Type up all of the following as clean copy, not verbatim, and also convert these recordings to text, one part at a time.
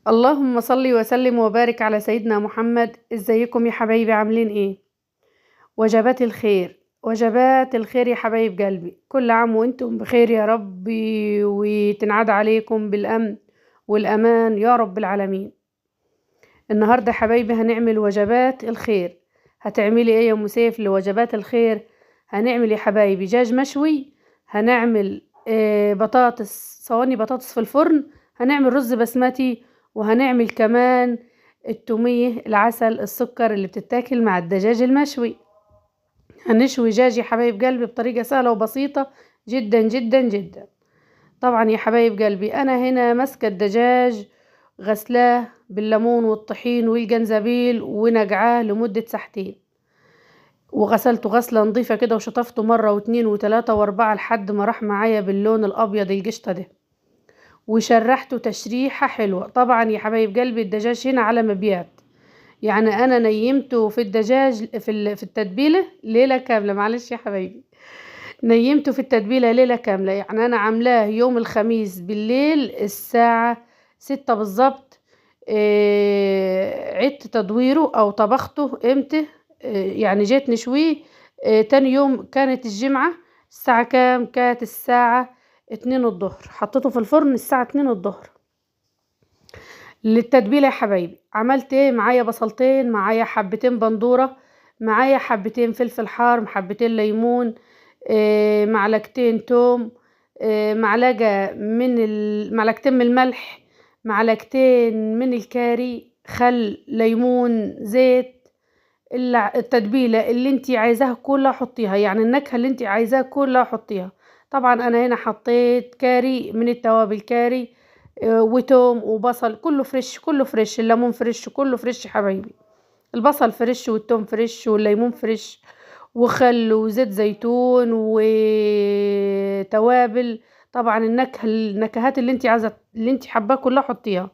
اللهم صل وسلم وبارك على سيدنا محمد. ازيكم يا حبايبي؟ عاملين ايه؟ وجبات الخير، وجبات الخير يا حبايب قلبي، كل عام وانتم بخير يا ربي، وتنعاد عليكم بالامن والامان يا رب العالمين. النهارده يا حبايبي هنعمل وجبات الخير. هتعملي ايه يا ام سيف لوجبات الخير؟ هنعمل يا حبايبي دجاج مشوي، هنعمل بطاطس، صواني بطاطس في الفرن، هنعمل رز بسمتي، وهنعمل كمان التومية العسل السكر اللي بتتاكل مع الدجاج المشوي. هنشوي دجاج يا حبايب قلبي بطريقة سهلة وبسيطة جدا جدا جدا. طبعا يا حبايب قلبي انا هنا ماسكه الدجاج، غسلاه بالليمون والطحين والجنزبيل ونقعاه لمدة ساعتين، وغسلته غسلة نظيفة كده، وشطفته مرة واتنين وتلاتة واربعة لحد ما راح معايا باللون الابيض القشطة ده، وشرحته تشريحة حلوة. طبعا يا حبايب قلبي الدجاج هنا على مبيات، يعني انا نيمته في الدجاج في التتبيلة ليلة كاملة. معلش يا حبايبي، نيمته في التتبيلة ليلة كاملة، يعني أنا عاملاه يوم الخميس بالليل الساعة 6 بالظبط. عدت تدويره أو طبخته امتى؟ يعني جيت نشويه تاني يوم كانت الجمعة. الساعة كام؟ كانت الساعة 2 الظهر. حطيته في الفرن الساعة 2 الظهر. للتتبيلة يا حبايبي عملت ايه؟ معايا بصلتين، معايا حبتين بندورة، معايا حبتين فلفل حار، حبتين ليمون، معلقتين توم، معلقتين من الملح، معلقتين من الكاري، خل، ليمون، زيت. التتبيلة اللي انتي عايزاها كلها حطيها، يعني النكهة اللي انتي عايزاها كلها حطيها. طبعا انا هنا حطيت كاري من التوابل، كاري وتوم وبصل، كله فريش كله فريش، الليمون فريش كله فريش يا حبايبي، البصل فريش والتوم فريش والليمون فريش، وخل وزيت زيتون وتوابل. طبعا النكهات اللي انت عايزه اللي انت حباه كلها حطيها.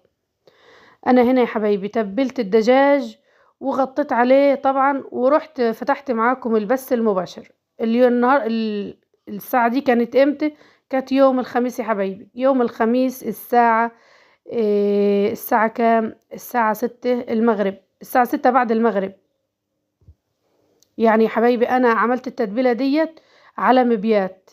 انا هنا يا حبايبي تبلت الدجاج وغطيت عليه طبعا، ورحت فتحت معاكم البث المباشر. الساعه دي كانت امتى؟ كانت يوم الخميس يا حبايبي، يوم الخميس الساعه كام؟ الساعه 6 المغرب، الساعه 6 بعد المغرب. يعني يا حبايبي انا عملت التتبيله ديت على مبيات.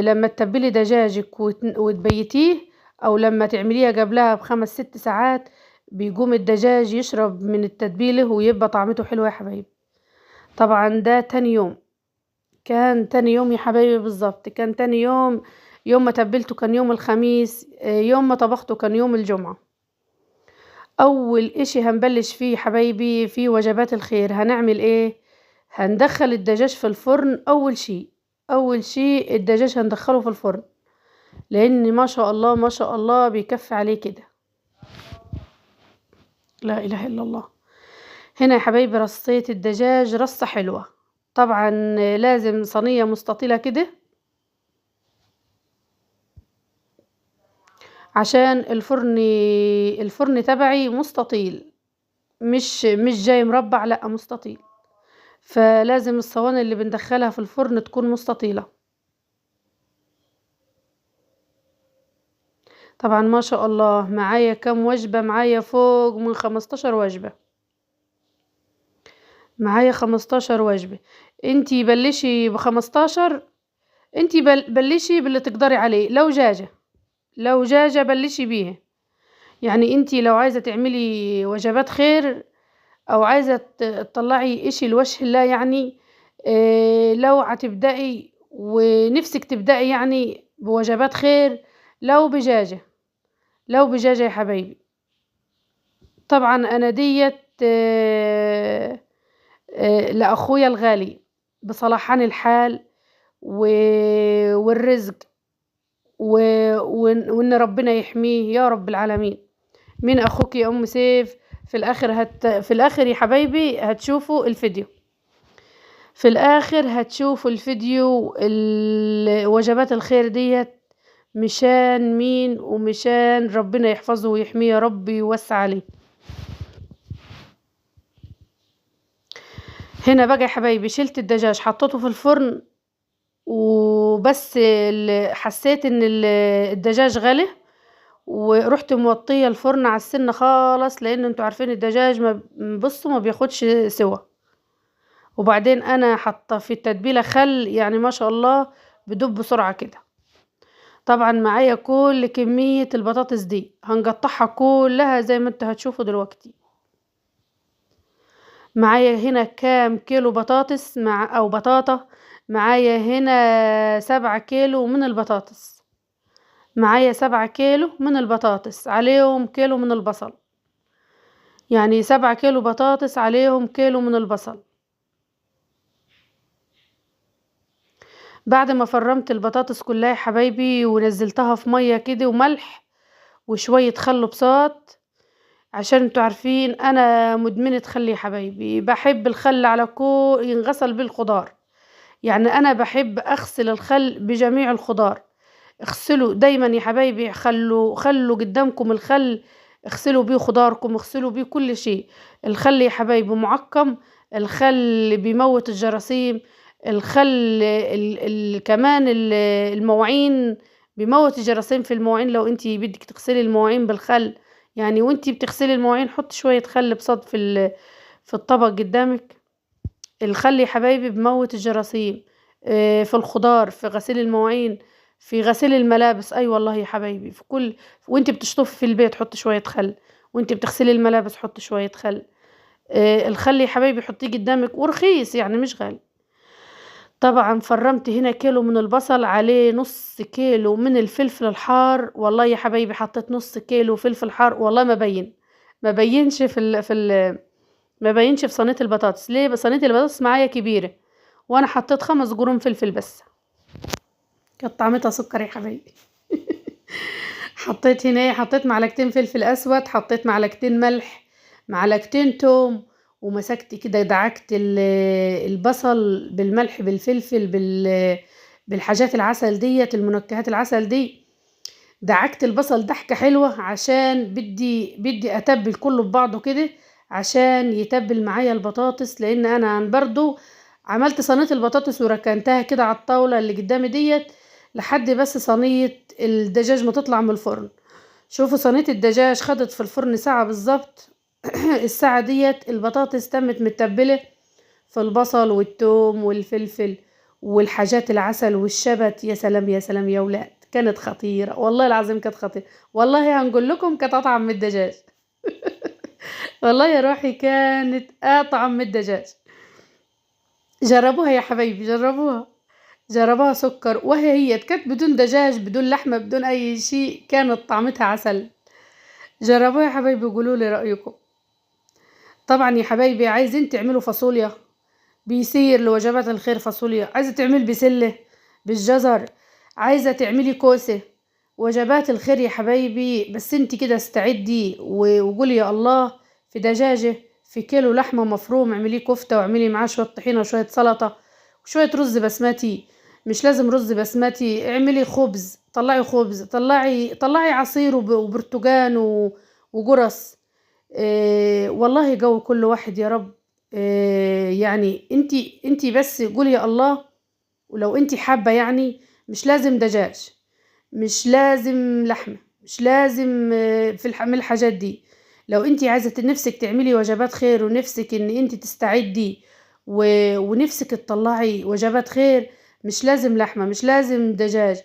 لما تتبلي دجاجك وتبيتيه، او لما تعمليها قبلها بخمس ست ساعات، بيقوم الدجاج يشرب من التتبيله ويبقى طعمته حلوه يا حبايبي. طبعا ده تاني يوم، كان تاني يوم يا حبايبي بالظبط، كان تاني يوم. يوم ما تبلته كان يوم الخميس، يوم ما طبخته كان يوم الجمعة. اول اشي هنبلش فيه يا حبايبي في وجبات الخير هنعمل ايه؟ هندخل الدجاج في الفرن. اول شي الدجاج هندخله في الفرن، لان ما شاء الله ما شاء الله بيكفي عليه كده. لا اله الا الله. هنا يا حبايبي رصيت الدجاج رصة حلوة. طبعا لازم صينية مستطيلة كده، عشان الفرن تبعي مستطيل، مش جاي مربع، لا مستطيل، فلازم الصواني اللي بندخلها في الفرن تكون مستطيلة. طبعا ما شاء الله معايا كم وجبة؟ معايا فوق من 15 وجبة، معايا 15 وجبة. انتي بلشي ب15، انتي بلشي باللي تقدري عليه. لو جاجة بلشي بيها. يعني انتي لو عايزة تعملي وجبات خير، او عايزة تطلعي اشي لوجه الله، يعني لو هتبدأي ونفسك تبدأي يعني بوجبات خير، لو بجاجة لو بجاجة يا حبايبي. طبعا انا ديت لاخويا الغالي بصلاحان الحال والرزق وان ربنا يحميه يا رب العالمين. من اخوك يا ام سيف. في الاخر يا حبايبي هتشوفوا الفيديو، في الاخر هتشوفوا الفيديو وجبات الخير ديت، مشان مين؟ ومشان ربنا يحفظه ويحميه يا رب ويوسع عليه. هنا بقى يا حبايبي شلت الدجاج حطيته في الفرن، وبس حسيت ان الدجاج غلي ورحت موطيه الفرن على السن خالص، لان انتوا عارفين الدجاج ما بياخدش سوا. وبعدين انا حاطه في التتبيله خل، يعني ما شاء الله بدوب بسرعه كده. طبعا معايا كل كميه البطاطس دي هنقطعها كلها زي ما انتوا هتشوفوا دلوقتي. معايا هنا كام كيلو بطاطس او بطاطا. معايا هنا 7 كيلو من البطاطس. معايا 7 كيلو من البطاطس عليهم كيلو من البصل، يعني 7 كيلو بطاطس عليهم كيلو من البصل. بعد ما فرمت البطاطس كلها يا حبايبي ونزلتها في ميه كده وملح وشويه خل بساط، عشان انتوا عارفين انا مدمنه خل يا حبايبي، بحب الخل على ينغسل بالخضار. يعني انا بحب اغسل الخل بجميع الخضار. اغسلوا دايما يا حبايبي، خلوا قدامكم الخل، اغسلوا بيه خضاركم، اغسلوا بيه كل شيء. الخل يا حبايبي معقم، الخل بيموت الجراثيم. الخل كمان المواعين بيموت الجراثيم في المواعين. لو انتي بدك تغسلي المواعين بالخل، يعني وانتي بتغسلي المواعين حط شوية خل بصد في الطبق قدامك. الخل يا حبايبي بموت الجراثيم في الخضار، في غسيل المواعين، في غسيل الملابس. اي والله يا حبايبي، في كل، وانت بتشطفي في البيت حطي شويه خل، وانت بتغسلي الملابس حطي شويه خل. الخل يا حبايبي حطيه قدامك ورخيص يعني مش غالي. طبعا فرمت هنا كيلو من البصل، عليه نص كيلو من الفلفل الحار. والله يا حبايبي حطيت نص كيلو فلفل حار، والله ما بينش ما بينش في صينيه البطاطس. ليه؟ صينيه البطاطس معايا كبيره وانا حطيت 5 قرون فلفل بس. كانت طعمتها سكر يا حبايبي. حطيت معلقتين فلفل اسود، حطيت معلقتين ملح، معلقتين توم، ومسكت كده دعكت البصل بالملح بالفلفل بالحاجات العسل ديت، المنكهات العسل دي. دعكت البصل دحكة حلوة عشان بدي اتبل كله ببعضه كده عشان يتبل معايا البطاطس. لان انا برضو عملت صينية البطاطس وركنتها كده على الطاولة اللي قدامي ديت لحد بس صينية الدجاج ما تطلع من الفرن. شوفوا صينية الدجاج خدت في الفرن ساعة بالظبط. الساعة ديت البطاطس تمت متبلة في البصل والثوم والفلفل والحاجات العسل والشبت. يا سلام يا سلام يا ولاد، كانت خطيرة والله العظيم، كانت خطيرة والله. هنقول لكم كانت أطعم من الدجاج. والله يا روحي كانت أطعم من الدجاج. جربوها يا حبايبي، جربوها سكر، هي كانت بدون دجاج بدون لحمة بدون أي شيء، كانت طعمتها عسل. جربوها يا حبايبي وقولوا لي رأيكم. طبعا يا حبايبي عايزين تعملوا فاصوليا بيصير لوجبات الخير. فاصوليا عايزة تعمل بسلة بالجزر، عايزة تعملي كوسة، وجبات الخير يا حبايبي. بس انت كده استعدي وقولي يا الله في دجاجة، في كيلو لحمة مفروم اعمليه كفتة واعملي معاه شوية طحينة وشوية سلطة وشوية رز بسمتي. مش لازم رز بسمتي، اعملي خبز، طلعي خبز، طلعي عصير وبرتقان وجرس. والله جو كل واحد يا رب. يعني انتي بس قولي يا الله. ولو انتي حابة يعني مش لازم دجاج، مش لازم لحمة، مش لازم من الحاجات دي. لو انتي عايزة نفسك تعملي وجبات خير ونفسك ان انتي تستعدي ونفسك تطلعي وجبات خير، مش لازم لحمة، مش لازم دجاج.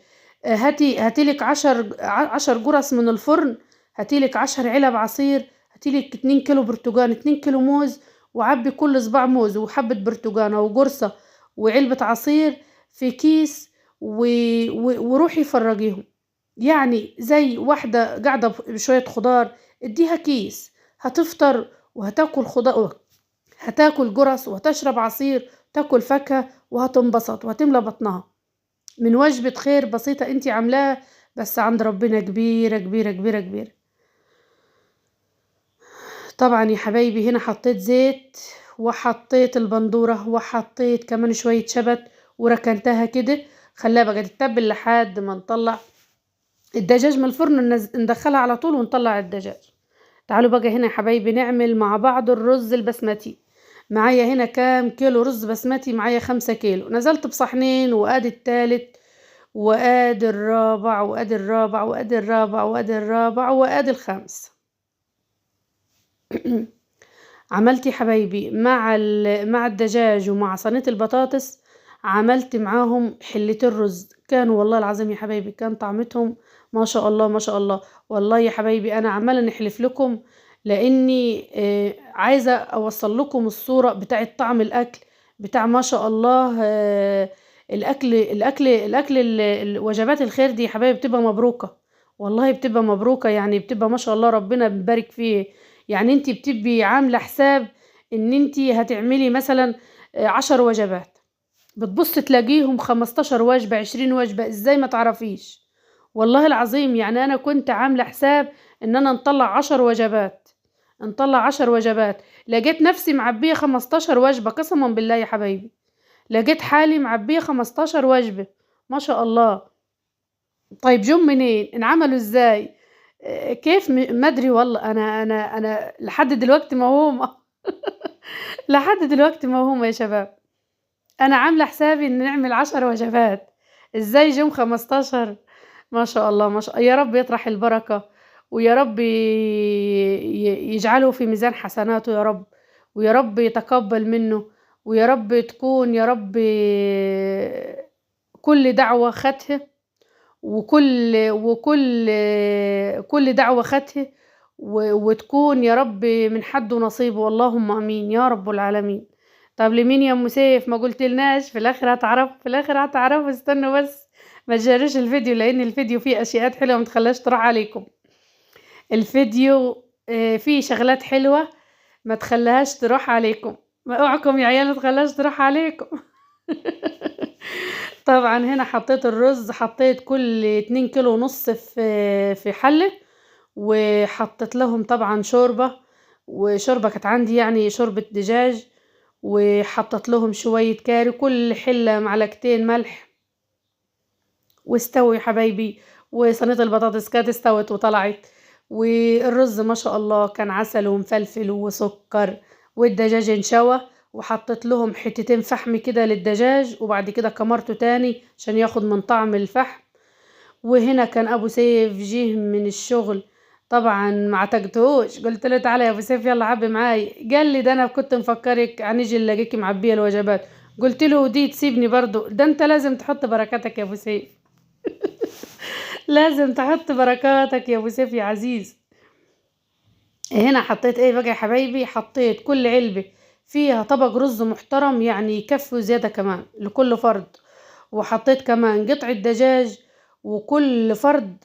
هاتيلك 10 جرس من الفرن، هاتيلك 10 علب عصير، هاتيلك 2 كيلو برتقان، 2 كيلو موز، وعبي كل صباع موز وحبة برتقانة وقرصة وعلبة عصير في كيس وروحي فرجيهم. يعني زي واحدة قاعدة بشوية خضار اديها كيس، هتفطر وهتاكل خضار، هتاكل جرس وهتشرب عصير، تاكل فاكهة وهتنبسط وهتملى بطنها من وجبة خير بسيطة انتي عاملاها، بس عند ربنا كبيرة كبيرة كبيرة كبيرة. طبعا يا حبايبي هنا حطيت زيت وحطيت البندورة وحطيت كمان شوية شبت وركنتها كده، خليها بقى تتبل لحد ما نطلع الدجاج من الفرن، ندخلها على طول ونطلع الدجاج. تعالوا بقى هنا يا حبايبي نعمل مع بعض الرز البسمتي. معايا هنا كام كيلو رز بسمتي؟ معايا 5 كيلو. نزلت بصحنين وادي التالت وادي الرابع وادي الرابع وادي الرابع وادي الرابع وادي الخامس. عملت يا حبايبي مع الدجاج ومع صينية البطاطس، عملت معاهم حلتين رز، كانوا والله العظيم يا حبايبي كان طعمتهم ما شاء الله ما شاء الله. والله يا حبايبي انا عمالة نحلف لكم، لاني عايزة اوصل لكم الصورة بتاعت طعم الاكل بتاع ما شاء الله. وجبات الخير دي يا حبايبي بتبقى مبروكة، والله بتبقى مبروكة، يعني بتبقى ما شاء الله ربنا بيبارك فيه. يعني انتي بتبقي عاملة حساب ان انتي هتعملي مثلا 10 وجبات، بتبص تلاقيهم 15 وجبة 20 وجبة، ازاي ما تعرفيش؟ والله العظيم يعني انا كنت عاملة حساب ان انا نطلع 10 وجبات، نطلع 10 وجبات، لقيت نفسي معبية 15 وجبة قسما بالله يا حبايبي، لقيت حالي معبية 15 وجبة ما شاء الله. طيب جم منين؟ انعملوا ازاي؟ كيف؟ ما ادري والله. انا لحد دلوقتي موهومه. لحد دلوقتي موهومه يا شباب. انا عامله حسابي ان نعمل 10 وجبات، ازاي جم 15؟ ما شاء الله ما شاء الله. يا رب يطرح البركه، ويا رب يجعله في ميزان حسناته يا رب، ويا رب يتقبل منه، ويا رب تكون يا رب كل دعوه خدها، كل دعوة خدها وتكون يا رب من حد نصيبه، اللهم امين يا رب العالمين. طب لمين يا ام سيف؟ ما قلتلناش، في الاخر هتعرف، في الاخر هتعرفوا، استنوا بس ما تجروش الفيديو، لان الفيديو فيه اشياء حلوه ما تخليهاش تروح عليكم. الفيديو فيه شغلات حلوه ما تخليهاش تروح عليكم، ما اوعكم يا عيال ما تخليهاش تروح عليكم. طبعا هنا حطيت الرز، حطيت كل 2 كيلو ونص في حلة، وحطيت لهم طبعا شوربة، وشوربة كانت عندي يعني شوربة دجاج، وحطيت لهم شوية كاري، كل حلة معلقتين ملح، واستوي يا حبايبي. وصينية البطاطس كانت استوت وطلعت، والرز ما شاء الله كان عسل ومفلفل وسكر، والدجاج انشوى، وحطيت لهم حتتين فحم كده للدجاج، وبعد كده كمرته تاني عشان ياخد من طعم الفحم. وهنا كان ابو سيف جه من الشغل، طبعا ما عتقتهوش، قلت له تعالى يا ابو سيف يلا عبي معاي، قال لي ده انا كنت مفكرك هنيجي نلاقيكي معبيه الوجبات. قلت له ودي تسيبني برضو؟ ده انت لازم تحط بركاتك يا ابو سيف. لازم تحط بركاتك يا ابو سيف يا عزيز. هنا حطيت ايه بقى يا حبايبي؟ حطيت كل علبة فيها طبق رز محترم، يعني يكفي زيادة كمان لكل فرد، وحطيت كمان قطعة دجاج، وكل فرد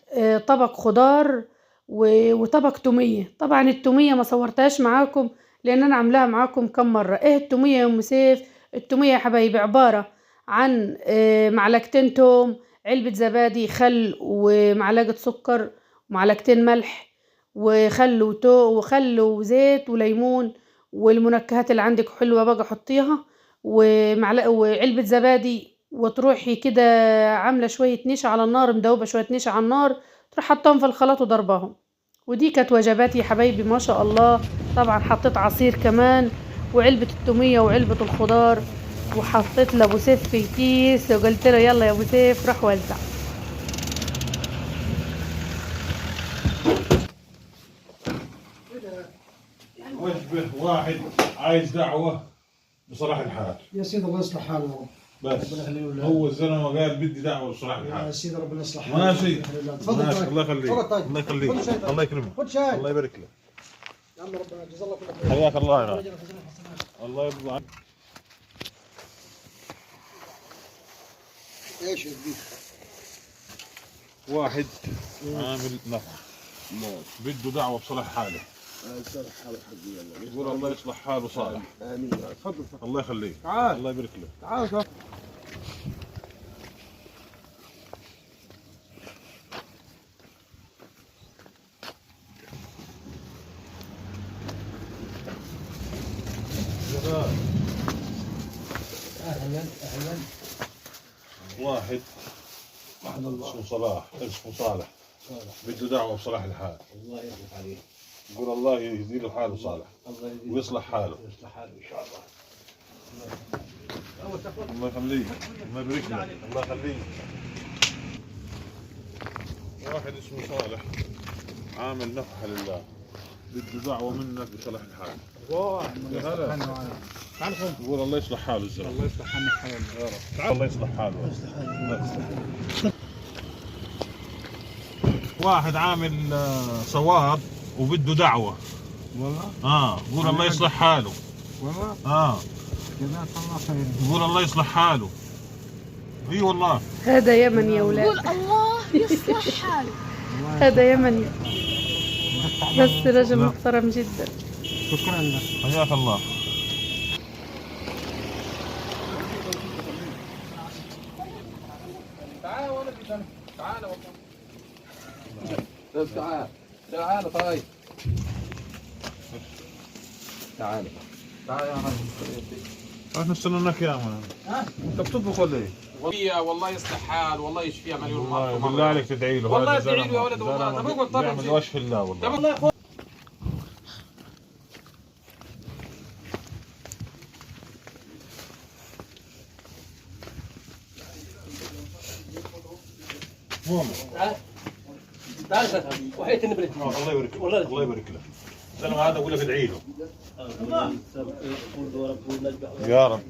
طبق خضار، وطبق تومية. طبعا التومية ما صورتهاش معاكم لان انا عاملاها معاكم كم مرة. ايه التومية يا ام سيف؟ التومية يا حبايبي عبارة عن معلقتين توم، علبة زبادي، خل ومعلقة سكر، ومعلقتين ملح، وخل وزيت وليمون، والمنكهات اللي عندك حلوة بقى حطيها، ومعلقة وعلبة زبادي، وتروحي كده عاملة شوية نشا على النار، مدوبة شوية نشا على النار، تروح حطهم في الخلاط وضربهم. ودي كانت وجباتي يا حبايبي ما شاء الله. طبعا حطيت عصير كمان، وعلبة التومية وعلبة الخضار، وحطيت لابو سيف في كيس، وقلت له يلا يا ابو سيف روح وزع. وجبه واحد عايز دعوه بصلاح الحال. يا سيدي الله يصلح حاله. بس هو الزلمه قال بدي دعوه بصلاح الحال. يا سيدي ربنا يصلح حاله. ماشي. تفضل. ماشي. الله يخليك. الله يخليك. الله يكرمك. خد شاي. الله يبارك لك. يا عم ربنا جزاه الله كل خير. حياك الله يا رب. الله يرضى عنك. ايش البيت؟ واحد عامل نفع بده دعوه بصلاح حاله. يصلح حاله حقي. يقول الله يصلح حاله صالح. امين. تفضل. الله يخليك. تعال. الله يبارك لك. تعال. اهلا اهلا. واحد اسمه صلاح، اسمه صالح، بده دعوه بصلاح الحال. الله يرضى عليه. يقول الله يهدي له حاله صالح ويصلح حاله. يصلح حاله ان شاء الله. الله يخليك. الله يبارك لك. الله يخليك. واحد اسمه صالح عامل نفحة لله، بده دعوة منك بصلاح الحال. يا هلا يقول الله يصلح حاله الزلمة. الله يصلح حالك يا رب. تعال الله يصلح حاله. واحد عامل صواب وبده دعوة. والله؟ يقول الله يصلح حاله. والله؟ جزاك الله خير. يقول الله يصلح حاله. اي والله. هذا يمن يا ولاد. قول الله يصلح حاله. هذا يمني، بس رجل محترم جدا. شكرا لك. حياك الله. تعال ولا تعال والله. تعال طيب. تعال يا رجل. احنا استنوناك يا مان. انت بتطبخ ولا ايه؟ والله يصلح حال، والله يشفيها مليون مرة. بالله عليك تدعي له. والله تدعي له يا ولد والله. طب اقعد طبعا. يعمل وجه الله والله. طب الله يخوف. تعال وحيت النبلة. الله يبارك لك. الله يبارك لك. الزلمه هذا اقول لك ادعي له. يا رب.